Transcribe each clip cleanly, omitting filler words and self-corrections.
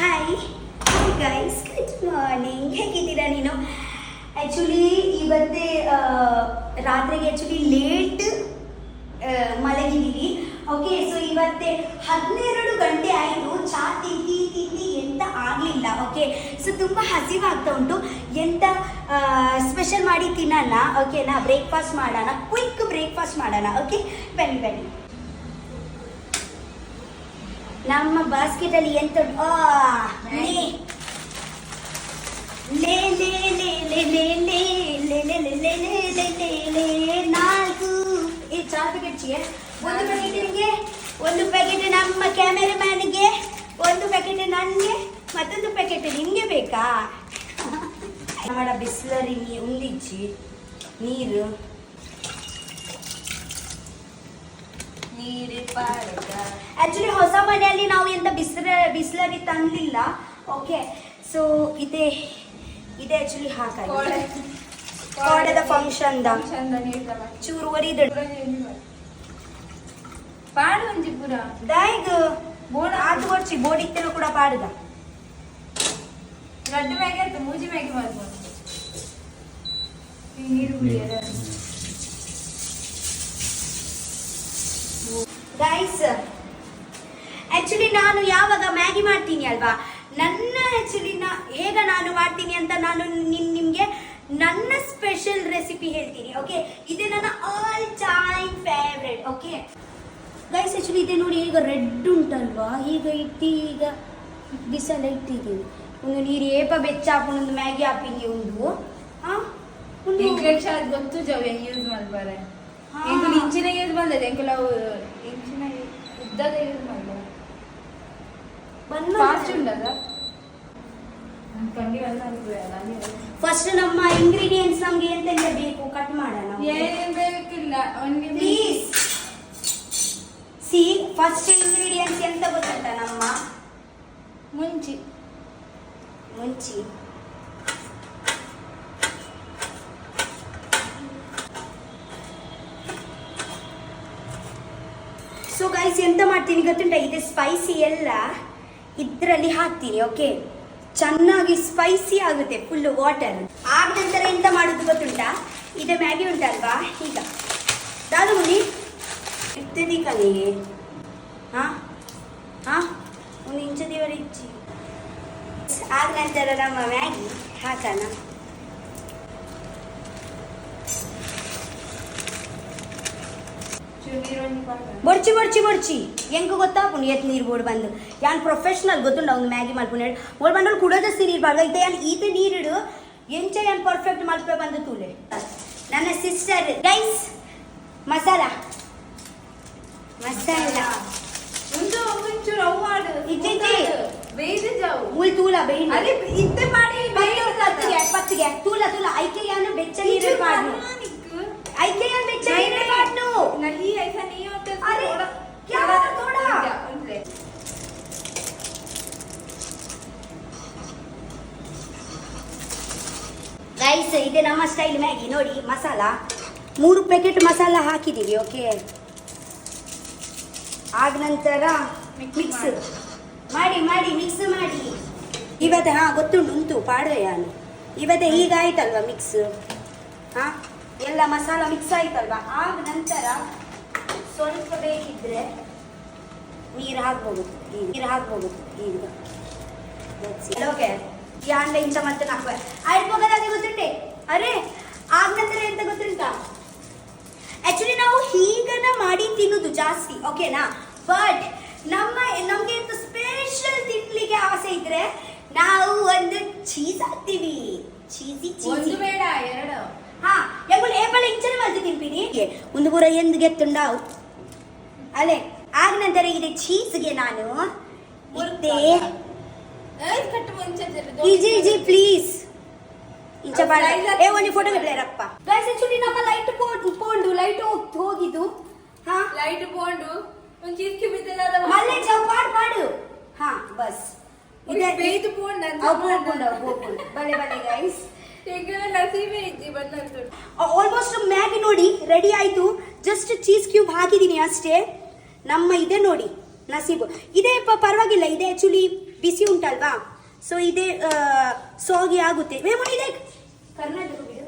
Hi guys, good morning. ಹೇಗಿದ್ದೀರಾ ನೀನು? Actually ಇವತ್ತೇ ರಾತ್ರಿಗೆ ಲೇಟ್ ಮಲಗಿದ್ದೀವಿ. ಓಕೆ, ಸೊ ಇವತ್ತೇ 12 ಗಂಟೆ ಆಯಿತು. ಚಾ ತಿಂದು ಎಂತ ಆಗಲಿಲ್ಲ. ಓಕೆ, ಸೊ ತುಂಬ ಹಸಿವಾಗ್ತಾ ಉಂಟು. ಎಂತ ಸ್ಪೆಷಲ್ ಮಾಡಿ ತಿನ್ನೋಣ. ಓಕೆನಾ, ಬ್ರೇಕ್ಫಾಸ್ಟ್ ಮಾಡೋಣ, ಕ್ವಿಕ್ ಬ್ರೇಕ್ಫಾಸ್ಟ್ ಮಾಡೋಣ. ಓಕೆ, ಬನ್ನಿ. ನಮ್ಮ ಬಾಸ್ಕೆಟಲ್ಲಿ ಎಂತ ನಾಲ್ಕು ಚಾ ಪ್ಯಾಕೆಟ್ಗೆ ಒಂದು ಪ್ಯಾಕೆಟ್ ನಿಮಗೆ, ಒಂದು ಪ್ಯಾಕೆಟ್ ನಮ್ಮ ಕ್ಯಾಮೆರಾಮ್ಯಾನ್ಗೆ, ಒಂದು ಪ್ಯಾಕೆಟ್ ನನಗೆ, ಮತ್ತೊಂದು ಪ್ಯಾಕೆಟ್ ನಿಮಗೆ ಬೇಕಾ? ನಮ್ಮ ಬಿಸ್ಲರಿ ಉಂದಿಚ್ಚಿ ನೀರು ಆಕ್ಚುಲಿ ಹೊಸ ಮನೆಯಲ್ಲಿ ನಾವು ಎಂತ ಬಿಸ್ಲರಿ ತಂದಿಲ್ಲ. ಓಕೆ, ಸೊ ಇದೆ ಆಕ್ಚುಲಿ ಹಾಕೋಡದ ಫಂಕ್ಷನ್ ಚೂರು ಒರಿದ ಪಾಡು ಒಂಜಿ ಪುರ ದಾಯ್ದು ಬೋರ್ಡ್ ಆತು ಕೊಡ್ಚಿ ಬೋರ್ಡ್ ಇತ್ತೇನೋ ಕೂಡ ಪಾಡುದ ರಡ್ಡು ಮ್ಯಾಗೆ ಅಂತ ಮೂಜಿ ಮ್ಯಾಗೆ ಮಾಡ್ಬೋದು. ನೀರು ಕುಡಿಯೋದ ಗೈಸ್, ಆಕ್ಚುಲಿ ನಾನು ಯಾವಾಗ ಮ್ಯಾಗಿ ಮಾಡ್ತೀನಿ ಅಲ್ವಾ, ನನ್ನ ಆಕ್ಚುಲಿ ಹೇಗ ನಾನು ಮಾಡ್ತೀನಿ ಅಂತ ನಾನು ನಿಮಗೆ ನನ್ನ ಸ್ಪೆಷಲ್ ರೆಸಿಪಿ ಹೇಳ್ತೀನಿ. ಓಕೆ, ಇದು ನನ್ನ all time favourite. Okay guys, actually ಇದೆ ನೋಡಿ, ಈಗ ರೆಡ್ ಉಂಟಲ್ವಾ, ಈಗ ಬಿಸಲ್ಲ ಇಟ್ಟಿದ್ದೀನಿ. ಒಂದು ನೀರು ಏಪ ಬೆಚ್ಚಾಪುಂದು ಮ್ಯಾಗಿ ಹಾಪಿನಿ ಒಂದು ಗೊತ್ತು ಜವೆ ಯೂಸ್ ಮಾಡ್ಬಾರೆ. ಇಂಚಿನ ಯೂಸ್ ಬಂದದೆ ಕೆಲವು ಇಂಚಿನ ಉದ್ದದ ಯೂಸ್ ಮಾಡ್ಬಾರೆ. ಫಸ್ಟ್ ನಮ್ಮ ಇಂಗ್ರೀಡಿಯೆಂಟ್ಸ್ ನಮ್ಗೆ ಎಂತೆಂತ ಬೇಕು ಕಟ್ ಮಾಡೋಣ. ಏನೇನ್ ಬೇಕಿಲ್ಲ, ಪ್ಲೀಸ್ ಸಿ. ಫಸ್ಟ್ ಇಂಗ್ರೀಡಿಯೆಂಟ್ಸ್ ಎಂತ ಗೊತ್ತಂತ? ನಮ್ಮ ಮುಂಚಿ ಸೊ ಗೈಸ್, ಎಂತ ಮಾಡ್ತೀನಿ ಗೊತ್ತುಂಟ? ಇದು ಸ್ಪೈಸಿ ಎಲ್ಲ ಇದರಲ್ಲಿ ಹಾಕ್ತೀನಿ. ಓಕೆ, ಚೆನ್ನಾಗಿ ಸ್ಪೈಸಿ ಆಗುತ್ತೆ, ಫುಲ್ ವಾಟರ್. ಆದ ನಂತರ ಎಂತ ಮಾಡೋದು ಗೊತ್ತುಂಟ? ಇದು ಮ್ಯಾಗಿ ಉಂಟಲ್ವಾ, ಈಗ ದಾದು ಮುನಿ ಇರ್ತದಿ ಕಲಿಗೆ ಒಂದು ಇಂಚದಿವರೆ ಇಚ್ಚಿ. ಆದ ನಂತರ ನಮ್ಮ ಮ್ಯಾಗಿ ಹಾಕೋಣ. ಬೊಡ್ಚಿ ಹೆಂಗೆ ಗೊತ್ತಾ ಎತ್ ನೀರು ಬೋರ್ಡ್ ಬಂದು ಯಾನ್ ಪ್ರೊಫೆಷನಲ್ ಗೊತ್ತುಂಡ ಒಂದು ಮ್ಯಾಗಿ ಮಾಡ್ಕೊಂಡು ಬೋರ್ಡ್ ಬಂದ್ರೆ ಕುಡೋದಷ್ಟು ನೀರು ಬಾರ್ದು ಇದು ಯಾನ್ ಈತ ನೀರಿಡು ಎಂಚ ಯಾನ್ ಪರ್ಫೆಕ್ಟ್ ಮಾಡ್ಕೊ ಬಂದು ತೂಲೆ ನನ್ನ ಸಿಸ್ಟರ್. ಗೈಸ್, ಮಸಾಲ ಪತ್ತಿಗೆ ತೂಲ ಐಕೆ ಯಾನು ಬೆಚ್ಚ ನೀರು ಮಾಡು. ऐके यार बेचा नहीं काटनो नहीं, ऐसा नहीं होता. अरे क्या थोड़ा ಗೈಸ್, ಇದೆ ನಮ್ಮ ಸ್ಟೈಲ್ ಮ್ಯಾಗಿ. ನೋಡಿ, ಮಸಾಲ 3 ಪ್ಯಾಕೆಟ್ ಮಸಾಲ ಹಾಕಿದ್ದೀವಿ. ಓಕೆ, ಆದ ನಂತರ ಮಿಕ್ಸ್ ಮಾಡಿ ಮಿಕ್ಸ್ ಮಾಡಿ. ಇವತ್ತೆ ಗೊತ್ತುಂಟು ಉಂಟು ಪಾಡುವೆ ಯಾನು ಇವತ್ತೆ ಈಗ ಆಯ್ತಲ್ವಾ ಮಿಕ್ಸ್. ಎಲ್ಲ ಮಸಾಲ ಮಿಕ್ಸ್ ಆಯ್ತಲ್ವಾ, ಆದ ನಂತರ ಸ್ವಲ್ಪ ಬೇಕಿದ್ರೆ ನೀರು ಹಾಕ್ಬೋದು. ಈಗ ಓಕೆ, ಯಾಂಡ ಇಂಚ ಮತ್ತೆ ಹಾಕುವ ಆಯ್ತು ಗೊತ್ತುಂಟೆ. ಅರೆ, ಆದ ನಂತರ ಎಂತ ಗೊತ್ತುಂಟ? ಆಕ್ಚುಲಿ ನಾವು ಹೀಗನ ಮಾಡಿ ತಿನ್ನೋದು ಜಾಸ್ತಿ. ಓಕೆನಾ, ಬಟ್ ನಮ್ಗೆ ಎಂತ ಸ್ಪೆಷಲ್ ತಿನ್ಲಿಕ್ಕೆ ಆಸೆ ಇದ್ರೆ ನಾವು ಒಂದು ಚೀಸ್ ಹಾಕ್ತೀವಿ. ಚೀಸಿ ಬೇಡ, 2 ಎಂಬುದು ಏಪಳ ಇಂಚನೆ ಮಾಡ್ತಿ ತಿಂಪಿನಿ ಒಂದು ಪೂರ ಎಂದು ಗೆತ್ತುಂಡಾವು ಅಲ್ಲೇ. ಆಗ ನಂತರ ಇದೆ ಚೀಸ್ಗೆ ನಾನು ಇಜಿ ಪ್ಲೀಸ್ ಇಂಚ ಬಾಳ ಒಂದು ಫೋಟೋ ಬಿಡ್ಲೇರಪ್ಪ. ಗೈಸ್, ಆಕ್ಚುಲಿ ನಮ್ಮ ಲೈಟ್ ಪೋಂಡು ಲೈಟ್ ಹೋಗಿದ್ದು. ಲೈಟ್ ಪೋಂಡು ಒಂದು ಚೀಸ್ ಕಿಬಿತಲ್ಲ ಮಲ್ಲೆ ಜಾವ್ ಪಾಡು. ಬಸ್ ಇದೆ ಬೇದು ಪೋಂಡು ಅಂತ ಬಲೆ ಗೈಸ್. ಆಲ್ಮೋಸ್ಟ್ ಮ್ಯಾಗಿ ನೋಡಿ ರೆಡಿ ಆಯ್ತು. ಜಸ್ಟ್ ಚೀಸ್ ಕ್ಯೂಬ್ ಹಾಕಿದೀನಿ ಅಷ್ಟೇ. ನಮ್ಮ ಇದೆ ನೋಡಿ ನಸೀಬು ಇದೆ, ಪರವಾಗಿಲ್ಲ. ಇದೆ ಆಕ್ಚುಲಿ ಬಿಸಿ ಉಂಟಲ್ವಾ, ಸೊ ಇದೇ ಸೋಗಿ ಆಗುತ್ತೆ. ಇದೆ ಕರ್ನಾಟಕ ಬಿಡು.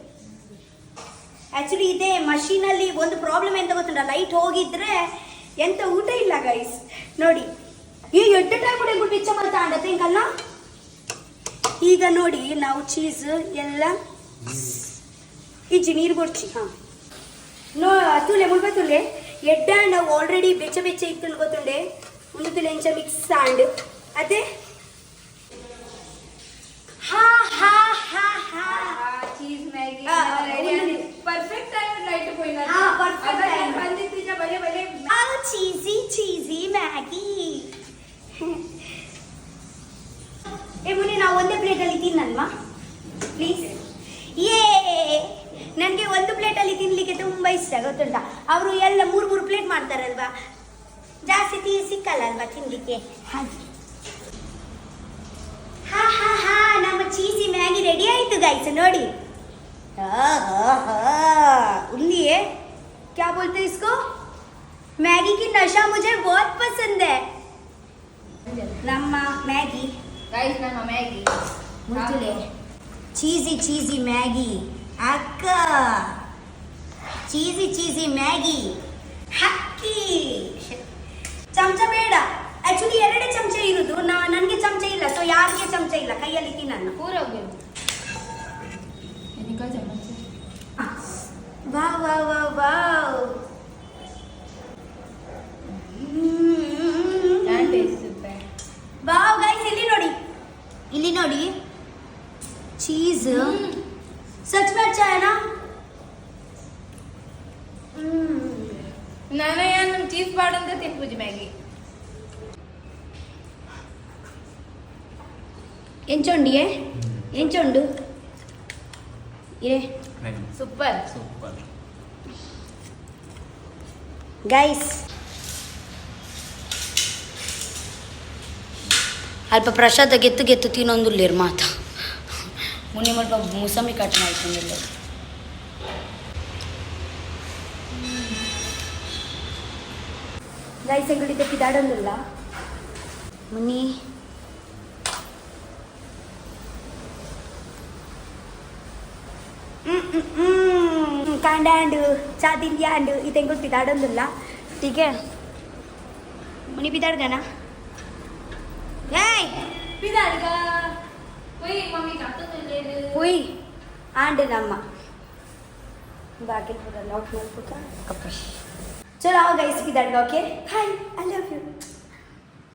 ಆ್ಯಕ್ಚುಲಿ ಇದೇ ಮಷೀನಲ್ಲಿ ಒಂದು ಪ್ರಾಬ್ಲಮ್ ಎಂತ ಗೊತ್ತುಂಟ, ಲೈಟ್ ಹೋಗಿದ್ರೆ ಎಂತ ಊಟ ಇಲ್ಲ ಗೈಸ್. ನೋಡಿ ಈ 8 ಟೈಮ್ ಕೂಡ ಗುಡ್ ಇಚ್ಛೆ ಮಾಡ್ತಾ ಅಂಡಲ್ಲ. ಈಗ ನೋಡಿ ನಾವು ಚೀಸ್ ಎಲ್ಲ ಇಜ್ಜಿ ನೀರು ಕೊಡ್ಚಿ. ಹಾಂ ನೋ ತುಲೆ ಮುಳ್ಬ ತುಲೆ ಎಡ್ಡ ನಾವು ಆಲ್ರೆಡಿ ಬೆಚ್ಚ ಬೆಚ್ಚ ಇತ್ತು ಗೊತ್ತುಂಡೆ. ಒಂದು ತುಲೆ ಎಂಚ ಮಿಕ್ಸ್ ಆಂಡ್ ಅದೇ ಹಾ ಹಾ ಹಾ ಹಾ ಚೀಸ್ ಮ್ಯಾಗಿ ಆ, ಪರ್ಫೆಕ್ಟ್ ಟೈಮ್ ಲೈಟ್ ಹೋಯ್ನ. ಹಾ, perfect time. ಬಂದಿತ್ತೀಜ ಬಲೆ ಬಲೆ ಚೀಸಿ ಚೀಸಿ ಮ್ಯಾಗಿ. ಏ ಮುನಿ ನಾವು ಒಂದೇ ಪ್ಲೇಟಲ್ಲಿ ತಿನ್ನಲ್ವಾ ಪ್ಲೀಸ್? ಏ ನನಗೆ ಒಂದು ಪ್ಲೇಟಲ್ಲಿ ತಿನ್ನಲಿಕ್ಕೆ ತುಂಬ ಇಷ್ಟ ಗೊತ್ತುಂಟ. ಅವರು ಎಲ್ಲ 3 ಪ್ಲೇಟ್ ಮಾಡ್ತಾರಲ್ವಾ, ಜಾಸ್ತಿ ಸಿಕ್ಕಲ್ಲ ಅಲ್ವಾ ತಿನ್ನಲಿಕ್ಕೆ. ಹಾಗೆ ಹಾ ಹಾ ಹಾ ನಮ್ಮ ಚೀಸಿ ಮ್ಯಾಗಿ ರೆಡಿ ಆಯಿತು ಗೈಸ್. ನೋಡಿ उल्ली क्या बोलते हैं इसको, मैगी की नशा मुझे बहुत पसंद है. ನಮ್ಮ ಮ್ಯಾಗಿ ಗೈಸ್, ನಮ್ಮ ಮ್ಯಾಗಿ ಮುಚ್ಚಲೆ ಚೀಸಿ ಚೀಸಿ ಮ್ಯಾಗಿ ಅಕ್ಕ, ಚೀಸಿ ಚೀಸಿ ಮ್ಯಾಗಿ ಹಕ್ಕಿ. ಚಮಚ ಬೇಡ, ಆಕ್ಚುಲಿ 2 ಚಮಚ ಇರುದು. ನನಗೆ ಚಮಚ ಇಲ್ಲ, ಸೊ ಯಾರಿಗೆ ಚಮಚ ಇಲ್ಲ, ಕೈಯಲ್ಲಿ ತಿನ್ನನ್ನು ಪೂರ ಹೋಗ್ಬೇಕು. Wow wow wow wow. Wow guys, ಇಲ್ಲಿ ನೋಡಿ ಚೀಸ್ सच में अच्छा है ना. ನಾನು ಏನು ಚೀಸ್ ಬಾಡಂತ ತಿನ್ಪೂಜಿ ಮ್ಯಾಗಿ. ಎಂಚೊಂಡಿಯೇ ಎಂಚೊಂಡು ಏ ಸೂಪರ್ ಗೈಸ್. ಅಲ್ಪ ಪ್ರಸಾದ ಗೆತ್ತು ಗೆತ್ತು ತಿನ್ನೊಂದುಲ್ಲೇರು ಮಾತ ಮುನ್ನೆ ಮಟ್ಟ ಮೂಸಂಬಿ ಕಟ್ ಮಾಡ್ಕೊಂಡಿಲ್ಲ. ಗೈಸ್ ಎಂಗಡಿ ತೆಪ್ಪಿದಾಡೊಂದಿಲ್ಲ ಮುನ್ನಿ. ಕಾಂಡಾಂಡು ಚಾ ತಿಂದ್ಯಾಂಡು ಇದೆಂಗ್ ಪಿದಾಡೊಂದಿಲ್ಲ. ಟೀಕೆ ಮುನಿ ಪಿದಾಡ್ಗನ ಏಯ್ ಪಿದಾಡ್ಗ ಹೋಯ್ ಮಮ್ಮಿ ಕಾತುಂದಿಲ್ಲೇದು ಹೋಯ್ ಆಂಡ್ ನಮ್ಮ ಬಾಗಿಲು ಪೂರ ಲಾಕ್ ಮಾಡ್ಕೊತ ಕಪ್ಪಶ್. ಚಲೋ ಗೈಸ್ ಪಿದಾಡ್ಗ. Okay, hi, I love you.